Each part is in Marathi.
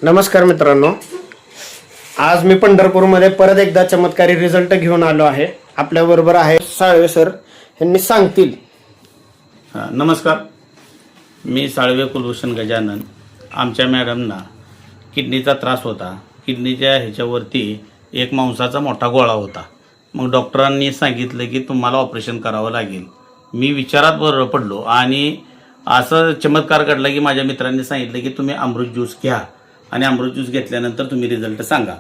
नमस्कार मित्रांनो, आज मी पंढरपूरमध्ये परत एकदा चमत्कारी रिझल्ट घेऊन आलो आहे. आपल्या बरोबर आहे साळवे सर, यांनी सांगतील. नमस्कार, मी साळवे कुलभूषण गजानन. आमच्या मॅडमना किडनीचा त्रास होता. किडनीच्या ह्याच्यावरती एक मांसाचा मोठा गोळा होता. मग डॉक्टरांनी सांगितलं की तुम्हाला ऑपरेशन करावं लागेल. मी विचारात बरोबर पडलो आणि असं चमत्कार घडला की माझ्या मित्रांनी सांगितलं की तुम्ही अमृत ज्यूस घ्या आणि अमृत ज्यूस घेतल्यानंतर तुम्ही रिझल्ट सांगा.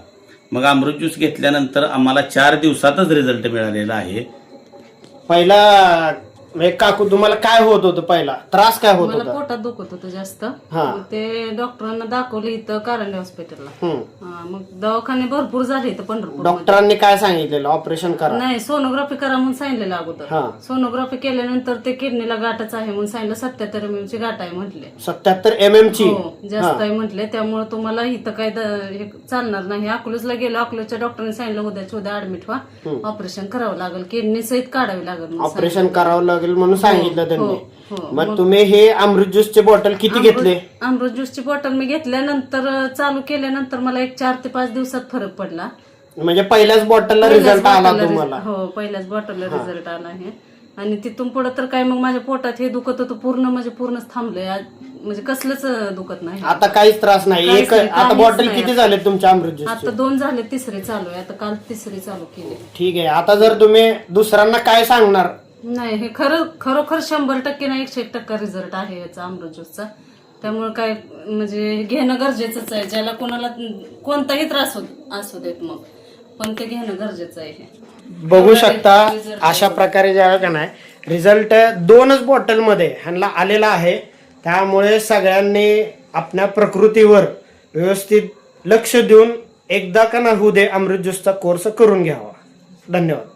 मग अमृत ज्यूस घेतल्यानंतर आम्हाला 4 दिवसातच रिझल्ट मिळालेला आहे. पहिला काकू तुम्हाला काय होत होतं? पहिला त्रास काय होत मला होता? पोटात दुखत होतं जास्त. हा. मग ते डॉक्टरांना दाखवलं इथं कारंडे हॉस्पिटलला. हम्म. मग दवाखाने भरपूर झाले इथं पंढरपूर. डॉक्टरांनी काय सांगितलेलं? ऑपरेशन करा. नाही, सोनोग्राफी करा म्हणून सांगितलेलं अगोदर. हा. सोनोग्राफी केल्यानंतर ते किडनीला गाठच आहे म्हणून सांगितलं. 77 mm ची गाठ आहे म्हटले. 77 mm ची? हो, जास्त आहे म्हटले. त्यामुळे तुम्हाला इथं काय हे चालणार नाही. अकलूजला गेलो, अकलूजच्या डॉक्टरांनी सांगितलं उद्या ऍडमिट व्हा, ऑपरेशन करावं लागेल, किडनी सहित काढावी लागेल म्हणून ऑपरेशन करावं लागेल म्हणून सांगितलं त्यांनी. हो. मग तुम्ही हे अमृत ज्यूसचे बॉटल किती घेतले? अमृत ज्यूसची बॉटल मी घेतल्यानंतर, चालू केल्यानंतर मला एक 4 ते 5 दिवसात फरक पडला. म्हणजे पहिल्याच बॉटलला रिझल्ट आला तुम्हाला? हो, पहिल्याच बॉटलला रिझल्ट आला आहे. आणि तिथून पुढे तर काय मग माझ्या पोटात हे दुखत होतं पूर्णच थांबलंय. म्हणजे कसलंच दुखत नाही. आता काहीच त्रास नाही. काहीच नाही, आता काहीच बॉटल नाही. किती झाले तुमच्या अमृत ज्यूस? आता 2 झाले, तिसरे चालू आहे. आता काल तिसरी चालू केली. ठीक आहे. आता जर तुम्ही दुसऱ्यांना काय सांगणार? नाही, हे खरोखर 100% नाही, 101% रिझल्ट आहे याचा अमृत ज्यूसचा. त्यामुळे काय म्हणजे घेणं गरजेचंच आहे. ज्याला कोणाला कोणताही त्रास असू देत मग, पण ते घेणं गरजेचं आहे. हे बघू शकता अशा प्रकारे ज्या का नाही रिझल्ट 2च बॉटल मध्ये ह्यांना आलेला आहे. त्यामुळे सगळ्यांनी आपल्या प्रकृतीवर व्यवस्थित लक्ष देऊन एकदा का ना होऊ दे अमृत ज्यूसचा कोर्स करून घ्यावा. धन्यवाद.